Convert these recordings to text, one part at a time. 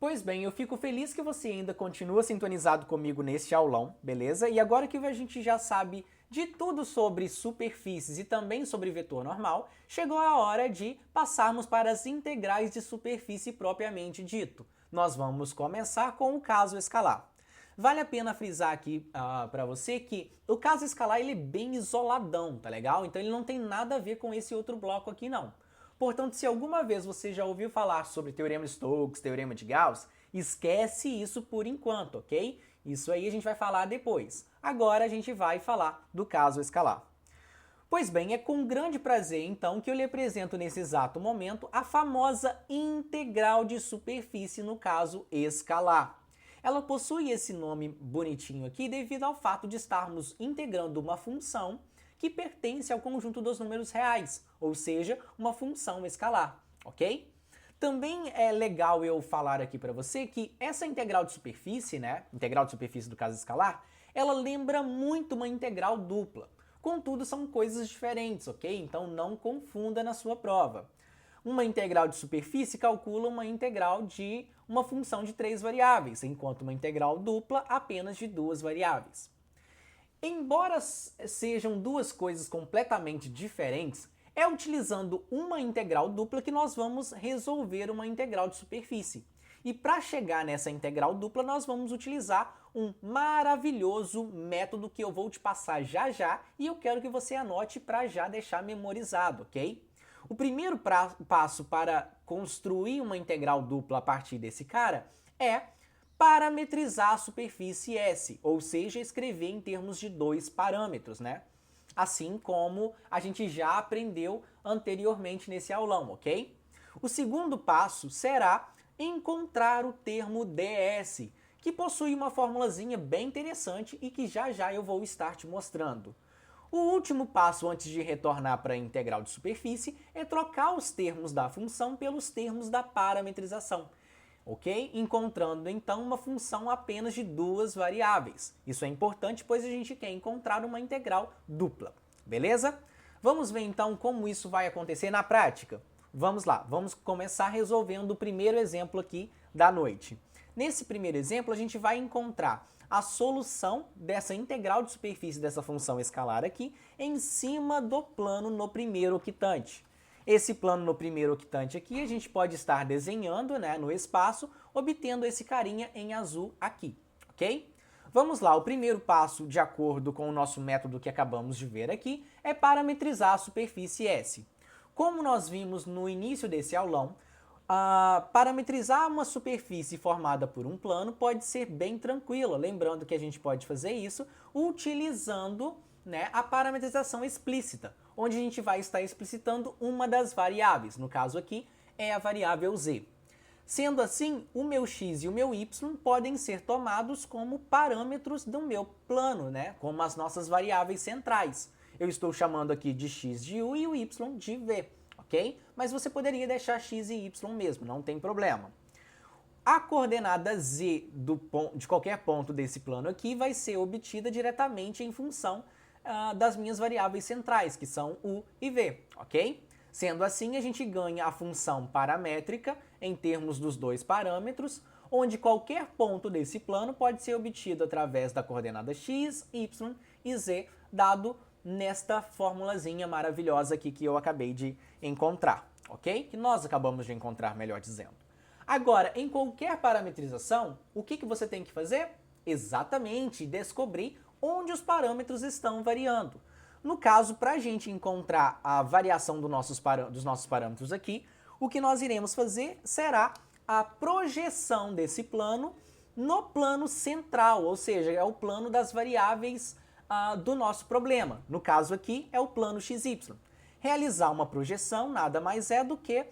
Pois bem, eu fico feliz que você ainda continua sintonizado comigo neste aulão, beleza? E agora que a gente já sabe de tudo sobre superfícies e também sobre vetor normal, chegou a hora de passarmos para as integrais de superfície propriamente dito. Nós vamos começar com o caso escalar. Vale a pena frisar aqui para você que o caso escalar ele é bem isoladão, tá legal? Então ele não tem nada a ver com esse outro bloco aqui não. Portanto, se alguma vez você já ouviu falar sobre teorema de Stokes, teorema de Gauss, esquece isso por enquanto, ok? Isso aí a gente vai falar depois. Agora a gente vai falar do caso escalar. Pois bem, é com grande prazer então que eu lhe apresento nesse exato momento a famosa integral de superfície no caso escalar. Ela possui esse nome bonitinho aqui devido ao fato de estarmos integrando uma função que pertence ao conjunto dos números reais, ou seja, uma função escalar, ok? Também é legal eu falar aqui para você que essa integral de superfície, né, integral de superfície do caso escalar, ela lembra muito uma integral dupla. Contudo, são coisas diferentes, ok? Então não confunda na sua prova. Uma integral de superfície calcula uma integral de uma função de 3 variáveis, enquanto uma integral dupla apenas de 2 variáveis. Embora sejam duas coisas completamente diferentes, é utilizando uma integral dupla que nós vamos resolver uma integral de superfície. E para chegar nessa integral dupla, nós vamos utilizar um maravilhoso método que eu vou te passar já já e eu quero que você anote para já deixar memorizado, ok? O primeiro passo para construir uma integral dupla a partir desse cara é parametrizar a superfície S, ou seja, escrever em termos de dois parâmetros, né? Assim como a gente já aprendeu anteriormente nesse aulão, ok? O segundo passo será encontrar o termo ds, que possui uma formulazinha bem interessante e que já já eu vou estar te mostrando. O último passo antes de retornar para a integral de superfície é trocar os termos da função pelos termos da parametrização, ok? Encontrando então uma função apenas de duas variáveis. Isso é importante, pois a gente quer encontrar uma integral dupla, beleza? Vamos ver então como isso vai acontecer na prática? Vamos lá, vamos começar resolvendo o primeiro exemplo aqui da noite. Nesse primeiro exemplo, a gente vai encontrar a solução dessa integral de superfície dessa função escalar aqui em cima do plano no primeiro octante. Esse plano no primeiro octante aqui a gente pode estar desenhando, né, no espaço, obtendo esse carinha em azul aqui, ok? Vamos lá, o primeiro passo, de acordo com o nosso método que acabamos de ver aqui, é parametrizar a superfície S. Como nós vimos no início desse aulão, parametrizar uma superfície formada por um plano pode ser bem tranquilo, lembrando que a gente pode fazer isso utilizando, né, a parametrização explícita, onde a gente vai estar explicitando uma das variáveis, no caso aqui é a variável z. Sendo assim, o meu x e o meu y podem ser tomados como parâmetros do meu plano, né, como as nossas variáveis centrais. Eu estou chamando aqui de x de u e o y de v, ok? Mas você poderia deixar x e y mesmo, não tem problema. A coordenada z de qualquer ponto desse plano aqui vai ser obtida diretamente em função das minhas variáveis centrais, que são u e v, ok? Sendo assim, a gente ganha a função paramétrica em termos dos dois parâmetros, onde qualquer ponto desse plano pode ser obtido através da coordenada x, y e z, dado nesta formulazinha maravilhosa aqui que eu acabei de encontrar, ok? Que nós acabamos de encontrar, melhor dizendo. Agora, em qualquer parametrização, o que você tem que fazer? Exatamente, descobrir onde os parâmetros estão variando. No caso, para a gente encontrar a variação dos nossos parâmetros aqui, o que nós iremos fazer será a projeção desse plano no plano central, ou seja, é o plano das variáveis do nosso problema. No caso aqui, é o plano XY. Realizar uma projeção nada mais é do que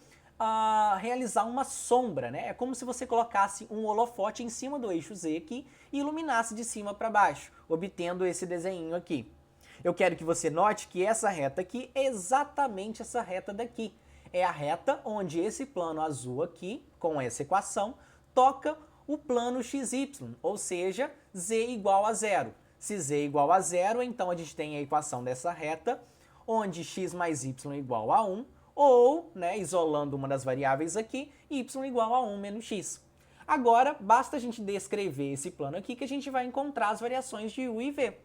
realizar uma sombra, né? É como se você colocasse um holofote em cima do eixo Z aqui e iluminasse de cima para baixo, obtendo esse desenho aqui. Eu quero que você note que essa reta aqui é exatamente essa reta daqui. É a reta onde esse plano azul aqui, com essa equação, toca o plano XY, ou seja, Z igual a zero. Se Z igual a zero, então a gente tem a equação dessa reta, onde x mais y é igual a 1, ou, né, isolando uma das variáveis aqui, y igual a 1 menos x. Agora, basta a gente descrever esse plano aqui que a gente vai encontrar as variações de u e v,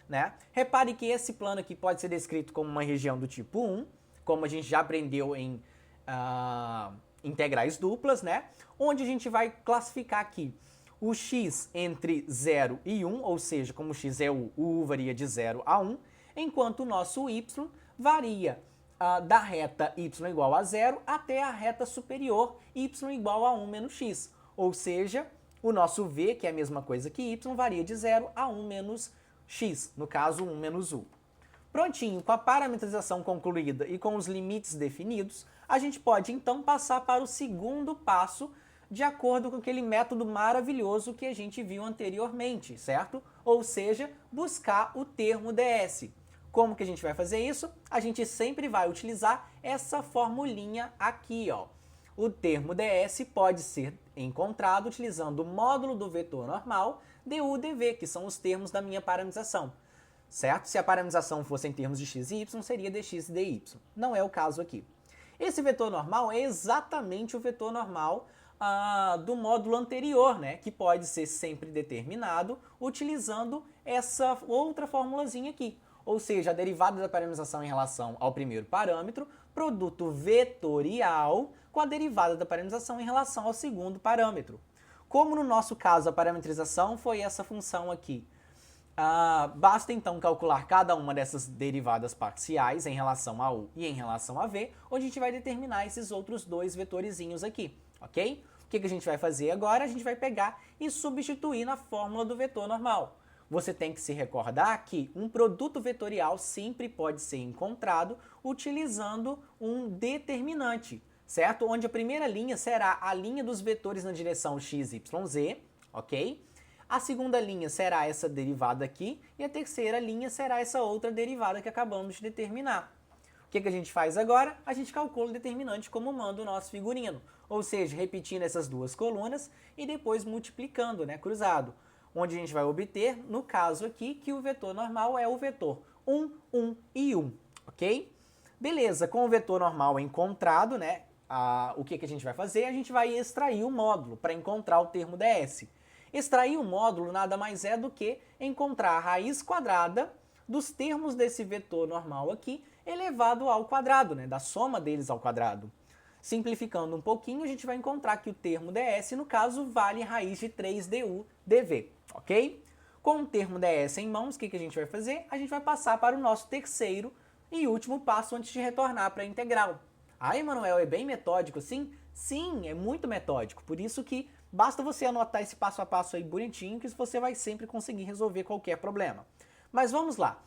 né? Repare que esse plano aqui pode ser descrito como uma região do tipo 1, como a gente já aprendeu em integrais duplas, né? Onde a gente vai classificar aqui o x entre 0 e 1, ou seja, como o x é o u varia de 0 a 1, enquanto o nosso y varia da reta y igual a 0 até a reta superior y igual a 1 menos x. Ou seja, o nosso v, que é a mesma coisa que y, varia de 0 a 1 menos x, no caso 1 menos u. Prontinho, com a parametrização concluída e com os limites definidos, a gente pode então passar para o segundo passo de acordo com aquele método maravilhoso que a gente viu anteriormente, certo? Ou seja, buscar o termo ds. Como que a gente vai fazer isso? A gente sempre vai utilizar essa formulinha aqui, ó. O termo ds pode ser encontrado utilizando o módulo do vetor normal du dv, que são os termos da minha parametrização, certo? Se a parametrização fosse em termos de x e y, seria dx e dy. Não é o caso aqui. Esse vetor normal é exatamente o vetor normal do módulo anterior, né? Que pode ser sempre determinado utilizando essa outra formulazinha aqui. Ou seja, a derivada da parametrização em relação ao primeiro parâmetro, produto vetorial com a derivada da parametrização em relação ao segundo parâmetro. Como no nosso caso a parametrização foi essa função aqui, basta então calcular cada uma dessas derivadas parciais em relação a u e em relação a v, onde a gente vai determinar esses outros dois vetorizinhos aqui, ok? O que a gente vai fazer agora? A gente vai pegar e substituir na fórmula do vetor normal. Você tem que se recordar que um produto vetorial sempre pode ser encontrado utilizando um determinante, certo? Onde a primeira linha será a linha dos vetores na direção x, y, z, ok? A segunda linha será essa derivada aqui e a terceira linha será essa outra derivada que acabamos de determinar. O que a gente faz agora? A gente calcula o determinante como manda o nosso figurino, ou seja, repetindo essas duas colunas e depois multiplicando, né, cruzado, onde a gente vai obter, no caso aqui, que o vetor normal é o vetor 1, 1 e 1, ok? Beleza, com o vetor normal encontrado, né, o que a gente vai fazer? A gente vai extrair o módulo para encontrar o termo ds. Extrair o módulo nada mais é do que encontrar a raiz quadrada dos termos desse vetor normal aqui elevado ao quadrado, né, da soma deles ao quadrado. Simplificando um pouquinho, a gente vai encontrar que o termo ds, no caso, vale raiz de 3 du dv, ok? Com o termo ds em mãos, o que a gente vai fazer? A gente vai passar para o nosso terceiro e último passo antes de retornar para a integral. Ah, Emanuel, é bem metódico assim? Sim, é muito metódico, por isso que basta você anotar esse passo a passo aí bonitinho que você vai sempre conseguir resolver qualquer problema. Mas vamos lá.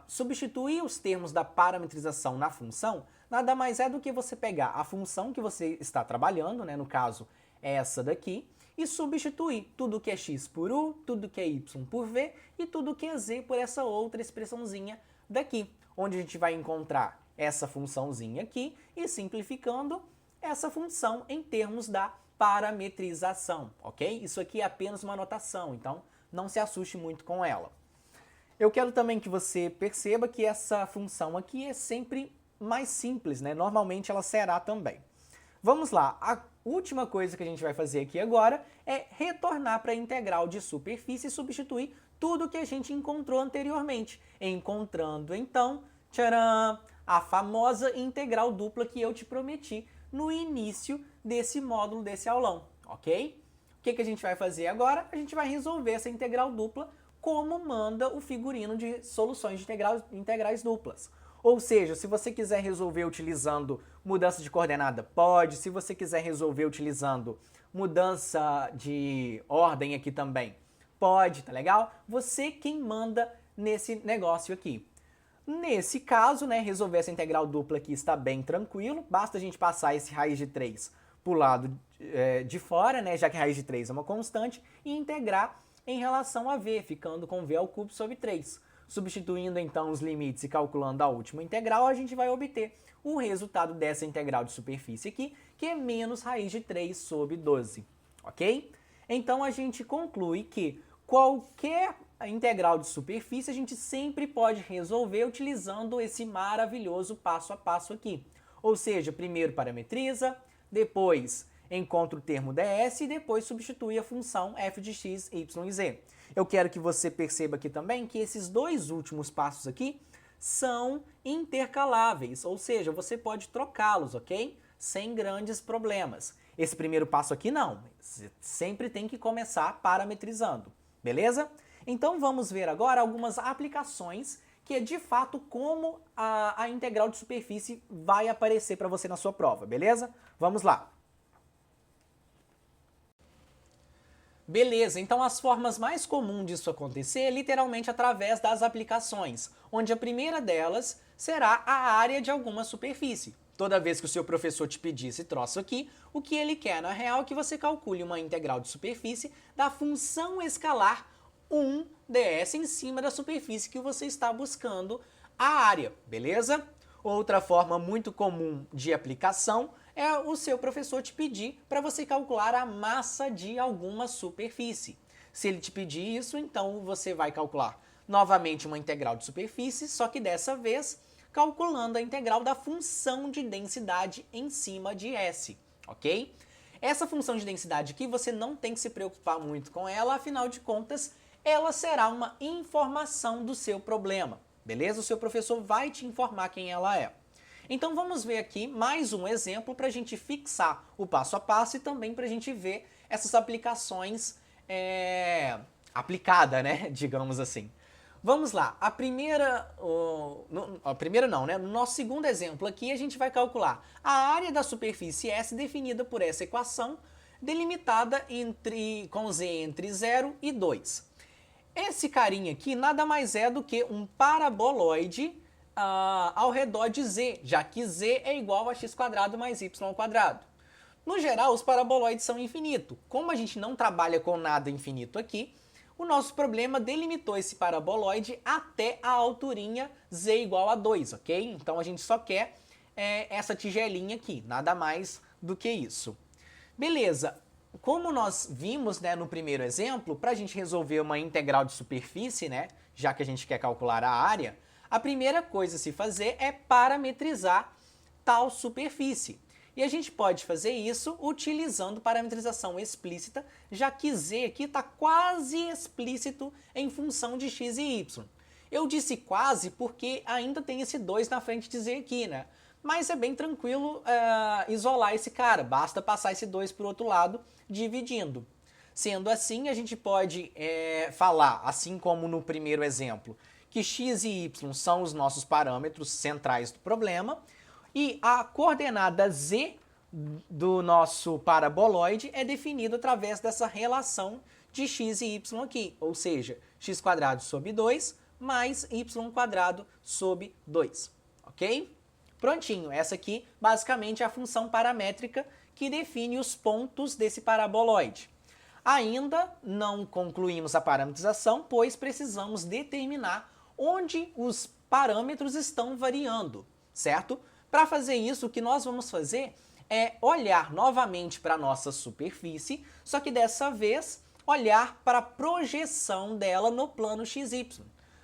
Substituir os termos da parametrização na função nada mais é do que você pegar a função que você está trabalhando, né, no caso essa daqui, e substituir tudo que é x por u, tudo que é y por v e tudo que é z por essa outra expressãozinha daqui, onde a gente vai encontrar essa funçãozinha aqui e simplificando essa função em termos da parametrização, ok? Isso aqui é apenas uma anotação, então não se assuste muito com ela. Eu quero também que você perceba que essa função aqui é sempre mais simples, né? Normalmente ela será também. Vamos lá, a última coisa que a gente vai fazer aqui agora é retornar para a integral de superfície e substituir tudo que a gente encontrou anteriormente, encontrando então, tcharam, a famosa integral dupla que eu te prometi no início desse módulo, desse aulão, ok? O que a gente vai fazer agora? A gente vai resolver essa integral dupla como manda o figurino de soluções de integrais duplas. Ou seja, se você quiser resolver utilizando mudança de coordenada, pode. Se você quiser resolver utilizando mudança de ordem aqui também, pode, tá legal? Você quem manda nesse negócio aqui. Nesse caso, né, resolver essa integral dupla aqui está bem tranquilo, basta a gente passar esse raiz de 3 para o lado de fora, né, já que a raiz de 3 é uma constante, e integrar em relação a v, ficando com v ao cubo sobre 3. Substituindo então os limites e calculando a última integral, a gente vai obter o resultado dessa integral de superfície aqui, que é menos raiz de 3 sobre 12, ok? Então a gente conclui que qualquer integral de superfície a gente sempre pode resolver utilizando esse maravilhoso passo a passo aqui. Ou seja, primeiro parametriza, depois encontra o termo ds e depois substitui a função f de x, y e z. Eu quero que você perceba aqui também que esses dois últimos passos aqui são intercaláveis, ou seja, você pode trocá-los, ok? Sem grandes problemas. Esse primeiro passo aqui não, você sempre tem que começar parametrizando, beleza? Então vamos ver agora algumas aplicações que é de fato como a integral de superfície vai aparecer para você na sua prova, beleza? Vamos lá. Beleza, então as formas mais comuns disso acontecer é literalmente através das aplicações, onde a primeira delas será a área de alguma superfície. Toda vez que o seu professor te pedir esse troço aqui, o que ele quer na real é que você calcule uma integral de superfície da função escalar 1ds em cima da superfície que você está buscando a área, beleza? Outra forma muito comum de aplicação é o seu professor te pedir para você calcular a massa de alguma superfície. Se ele te pedir isso, então você vai calcular novamente uma integral de superfície, só que dessa vez calculando a integral da função de densidade em cima de S, ok? Essa função de densidade aqui você não tem que se preocupar muito com ela, afinal de contas, ela será uma informação do seu problema, beleza? O seu professor vai te informar quem ela é. Então vamos ver aqui mais um exemplo para a gente fixar o passo a passo e também para a gente ver essas aplicações aplicadas, né? Digamos assim. Vamos lá, no nosso segundo exemplo aqui a gente vai calcular a área da superfície S definida por essa equação delimitada com z entre 0 e 2. Esse carinha aqui nada mais é do que um paraboloide ao redor de z, já que z é igual a x² mais y². No geral, os paraboloides são infinitos. Como a gente não trabalha com nada infinito aqui, o nosso problema delimitou esse paraboloide até a alturinha z igual a 2, ok? Então a gente só quer essa tigelinha aqui, nada mais do que isso. Beleza. Como nós vimos, né, no primeiro exemplo, para a gente resolver uma integral de superfície, né, já que a gente quer calcular a área, a primeira coisa a se fazer é parametrizar tal superfície. E a gente pode fazer isso utilizando parametrização explícita, já que z aqui está quase explícito em função de x e y. Eu disse quase porque ainda tem esse 2 na frente de z aqui, né? Mas é bem tranquilo isolar esse cara, basta passar esse 2 para o outro lado, dividindo. Sendo assim, a gente pode falar, assim como no primeiro exemplo, que x e y são os nossos parâmetros centrais do problema, e a coordenada z do nosso paraboloide é definida através dessa relação de x e y aqui, ou seja, x² sobre 2 mais y² sobre 2, ok? Prontinho, essa aqui basicamente é a função paramétrica que define os pontos desse paraboloide. Ainda não concluímos a parametrização, pois precisamos determinar onde os parâmetros estão variando, certo? Para fazer isso, o que nós vamos fazer é olhar novamente para a nossa superfície, só que dessa vez olhar para a projeção dela no plano XY.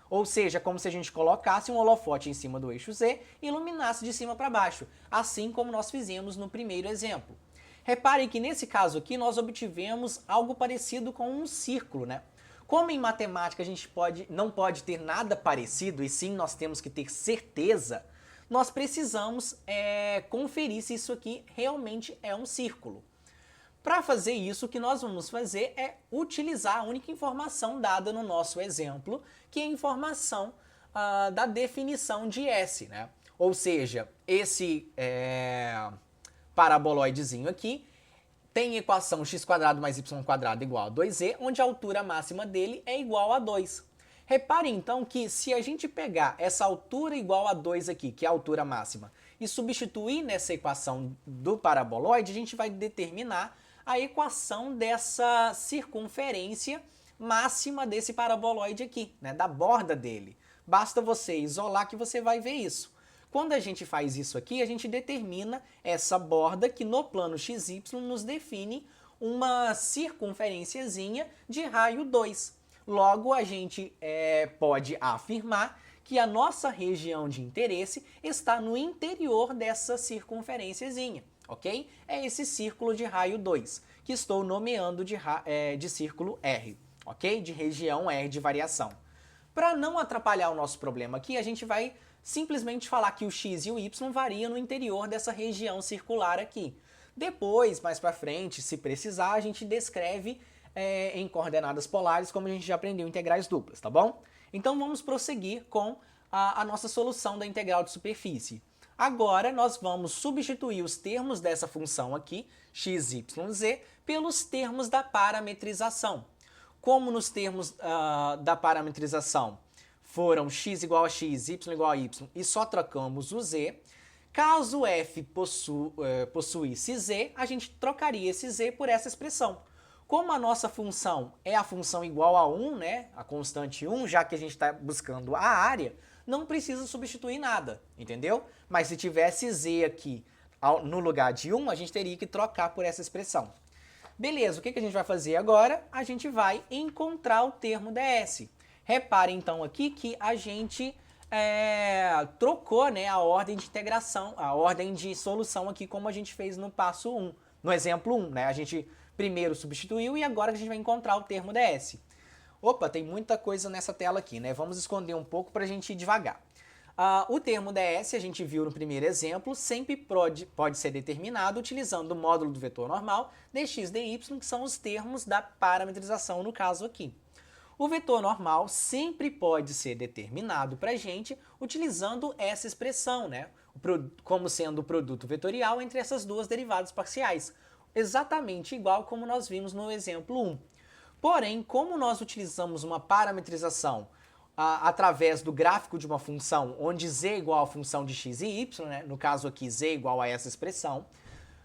Ou seja, como se a gente colocasse um holofote em cima do eixo Z e iluminasse de cima para baixo, assim como nós fizemos no primeiro exemplo. Reparem que nesse caso aqui nós obtivemos algo parecido com um círculo, né? Como em matemática a gente não pode ter nada parecido, e sim nós temos que ter certeza, nós precisamos conferir se isso aqui realmente é um círculo. Para fazer isso, o que nós vamos fazer é utilizar a única informação dada no nosso exemplo, que é a informação da definição de S, né? Ou seja, esse paraboloidezinho aqui tem equação x² mais y² igual a 2z, onde a altura máxima dele é igual a 2. Reparem então que se a gente pegar essa altura igual a 2 aqui, que é a altura máxima, e substituir nessa equação do paraboloide, a gente vai determinar a equação dessa circunferência máxima desse paraboloide aqui, né, da borda dele. Basta você isolar que você vai ver isso. Quando a gente faz isso aqui, a gente determina essa borda que no plano XY nos define uma circunferenciazinha de raio 2. Logo, a gente pode afirmar que a nossa região de interesse está no interior dessa circunferenciazinha. ok? É esse círculo de raio 2, que estou nomeando de círculo R, ok? De região R de variação. Para não atrapalhar o nosso problema aqui, a gente vai simplesmente falar que o x e o y variam no interior dessa região circular aqui. Depois, mais para frente, se precisar, a gente descreve em coordenadas polares, como a gente já aprendeu em integrais duplas, tá bom? Então vamos prosseguir com a nossa solução da integral de superfície. Agora nós vamos substituir os termos dessa função aqui, x, y, z, pelos termos da parametrização. Como nos termos da parametrização foram x igual a x, y igual a y e só trocamos o z, caso f possuísse z, a gente trocaria esse z por essa expressão. Como a nossa função é a função igual a 1, né, a constante 1, já que a gente está buscando a área, não precisa substituir nada, entendeu? Mas se tivesse z aqui no lugar de 1, a gente teria que trocar por essa expressão. Beleza, o que a gente vai fazer agora? A gente vai encontrar o termo ds. Repare então aqui que a gente trocou, né, a ordem de integração, a ordem de solução aqui, como a gente fez no passo 1, no exemplo 1, né? A gente primeiro substituiu e agora a gente vai encontrar o termo ds. Opa, tem muita coisa nessa tela aqui, né? Vamos esconder um pouco para a gente ir devagar. O termo ds, a gente viu no primeiro exemplo, sempre pode ser determinado utilizando o módulo do vetor normal, dx, dy, que são os termos da parametrização no caso aqui. O vetor normal sempre pode ser determinado para a gente utilizando essa expressão, né? Como sendo o produto vetorial entre essas duas derivadas parciais. Exatamente igual como nós vimos no exemplo 1. Porém, como nós utilizamos uma parametrização através do gráfico de uma função onde z é igual à função de x e y, né? No caso aqui z é igual a essa expressão,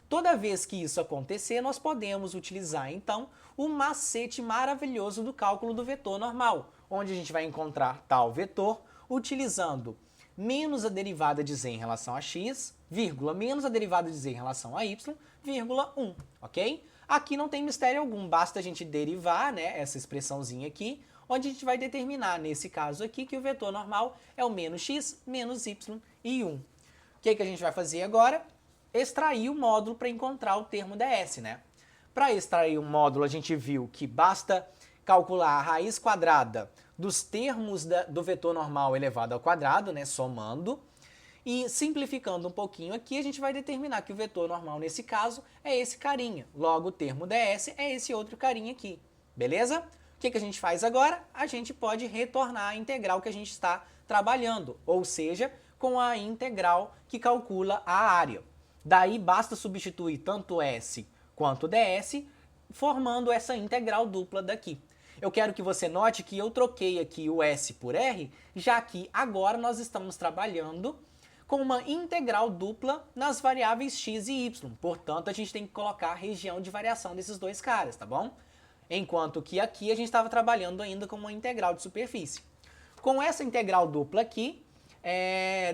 toda vez que isso acontecer, nós podemos utilizar então o macete maravilhoso do cálculo do vetor normal, onde a gente vai encontrar tal vetor utilizando menos a derivada de z em relação a x, vírgula, menos a derivada de z em relação a y, vírgula 1, ok? Aqui não tem mistério algum, basta a gente derivar, né, essa expressãozinha aqui, onde a gente vai determinar, nesse caso aqui, que o vetor normal é o menos x, menos y e 1. O que a gente vai fazer agora? Extrair o módulo para encontrar o termo ds, né? Para extrair o módulo, a gente viu que basta calcular a raiz quadrada dos termos do vetor normal elevado ao quadrado, né, somando. E simplificando um pouquinho aqui, a gente vai determinar que o vetor normal nesse caso é esse carinha. Logo, o termo ds é esse outro carinha aqui. Beleza? O que a gente faz agora? A gente pode retornar a integral que a gente está trabalhando, ou seja, com a integral que calcula a área. Daí basta substituir tanto s quanto ds, formando essa integral dupla daqui. Eu quero que você note que eu troquei aqui o s por r, já que agora nós estamos trabalhando com uma integral dupla nas variáveis x e y. Portanto, a gente tem que colocar a região de variação desses dois caras, tá bom? Enquanto que aqui a gente estava trabalhando ainda com uma integral de superfície. Com essa integral dupla aqui,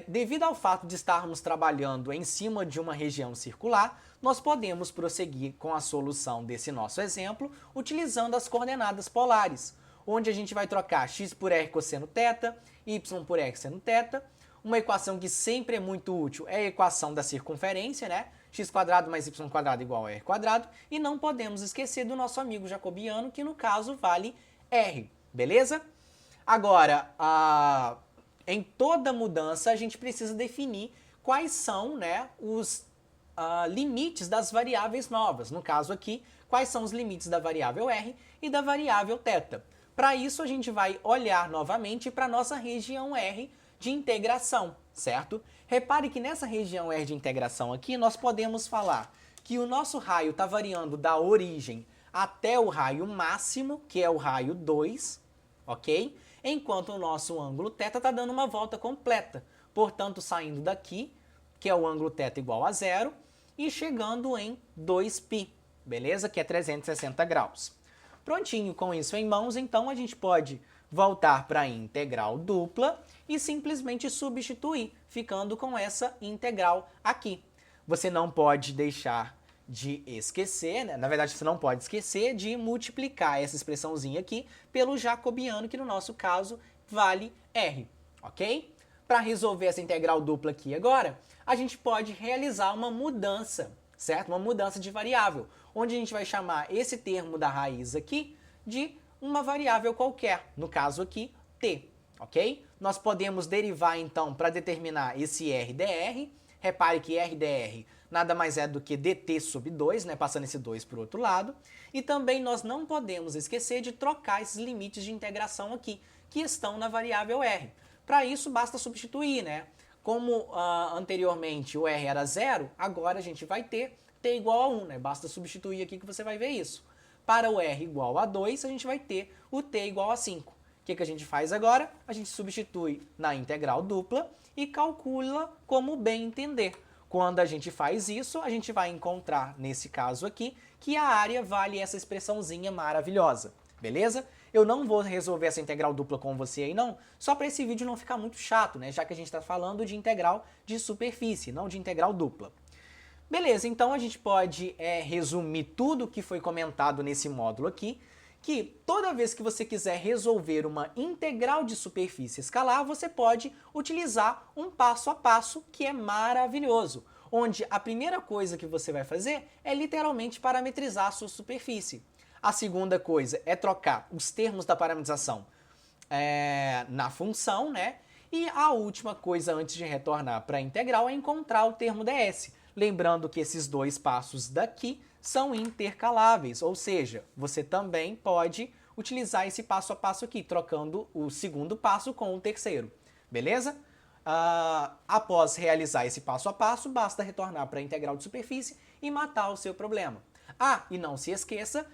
devido ao fato de estarmos trabalhando em cima de uma região circular, nós podemos prosseguir com a solução desse nosso exemplo utilizando as coordenadas polares, onde a gente vai trocar x por r cosseno θ, y por r seno θ. Uma equação que sempre é muito útil é a equação da circunferência, né? x² mais y² igual a r². E não podemos esquecer do nosso amigo jacobiano, que no caso vale r, beleza? Agora, em toda mudança, a gente precisa definir quais são, né, os limites das variáveis novas. No caso aqui, quais são os limites da variável r e da variável θ. Para isso, a gente vai olhar novamente para a nossa região R de integração, certo? Repare que nessa região R de integração aqui, nós podemos falar que o nosso raio está variando da origem até o raio máximo, que é o raio 2, ok? Enquanto o nosso ângulo θ está dando uma volta completa, portanto, saindo daqui, que é o ângulo θ igual a 0, e chegando em 2π, beleza? Que é 360 graus. Prontinho, com isso em mãos, então a gente pode voltar para a integral dupla e simplesmente substituir, ficando com essa integral aqui. Você não pode deixar de esquecer, né? Na verdade você não pode esquecer de multiplicar essa expressãozinha aqui pelo jacobiano, que no nosso caso vale r, ok? Para resolver essa integral dupla aqui agora, a gente pode realizar uma mudança, certo? Uma mudança de variável, onde a gente vai chamar esse termo da raiz aqui de uma variável qualquer, no caso aqui, t, ok? Nós podemos derivar, então, para determinar esse RdR. Repare que RdR nada mais é do que dt sobre 2, né, passando esse 2 para o outro lado. E também nós não podemos esquecer de trocar esses limites de integração aqui, que estão na variável r. Para isso, basta substituir, né? Como anteriormente o r era 0, agora a gente vai ter t igual a 1, né? Basta substituir aqui que você vai ver isso. Para o r igual a 2, a gente vai ter o t igual a 5. O que a gente faz agora? A gente substitui na integral dupla e calcula como bem entender. Quando a gente faz isso, a gente vai encontrar, nesse caso aqui, que a área vale essa expressãozinha maravilhosa, beleza? Eu não vou resolver essa integral dupla com você aí não, só para esse vídeo não ficar muito chato, né? Já que a gente está falando de integral de superfície, não de integral dupla. Beleza, então a gente pode resumir tudo que foi comentado nesse módulo aqui, que toda vez que você quiser resolver uma integral de superfície escalar, você pode utilizar um passo a passo que é maravilhoso, onde a primeira coisa que você vai fazer é literalmente parametrizar a sua superfície. A segunda coisa é trocar os termos da parametrização na função, né? E a última coisa antes de retornar para a integral é encontrar o termo ds. Lembrando que esses dois passos daqui são intercaláveis, ou seja, você também pode utilizar esse passo a passo aqui, trocando o segundo passo com o terceiro, beleza? Após realizar esse passo a passo, basta retornar para a integral de superfície e matar o seu problema. E não se esqueça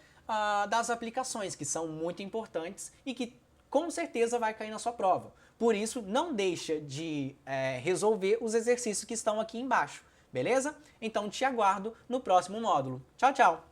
das aplicações, que são muito importantes e que com certeza vai cair na sua prova. Por isso, não deixa de resolver os exercícios que estão aqui embaixo. Beleza? Então te aguardo no próximo módulo. Tchau, tchau!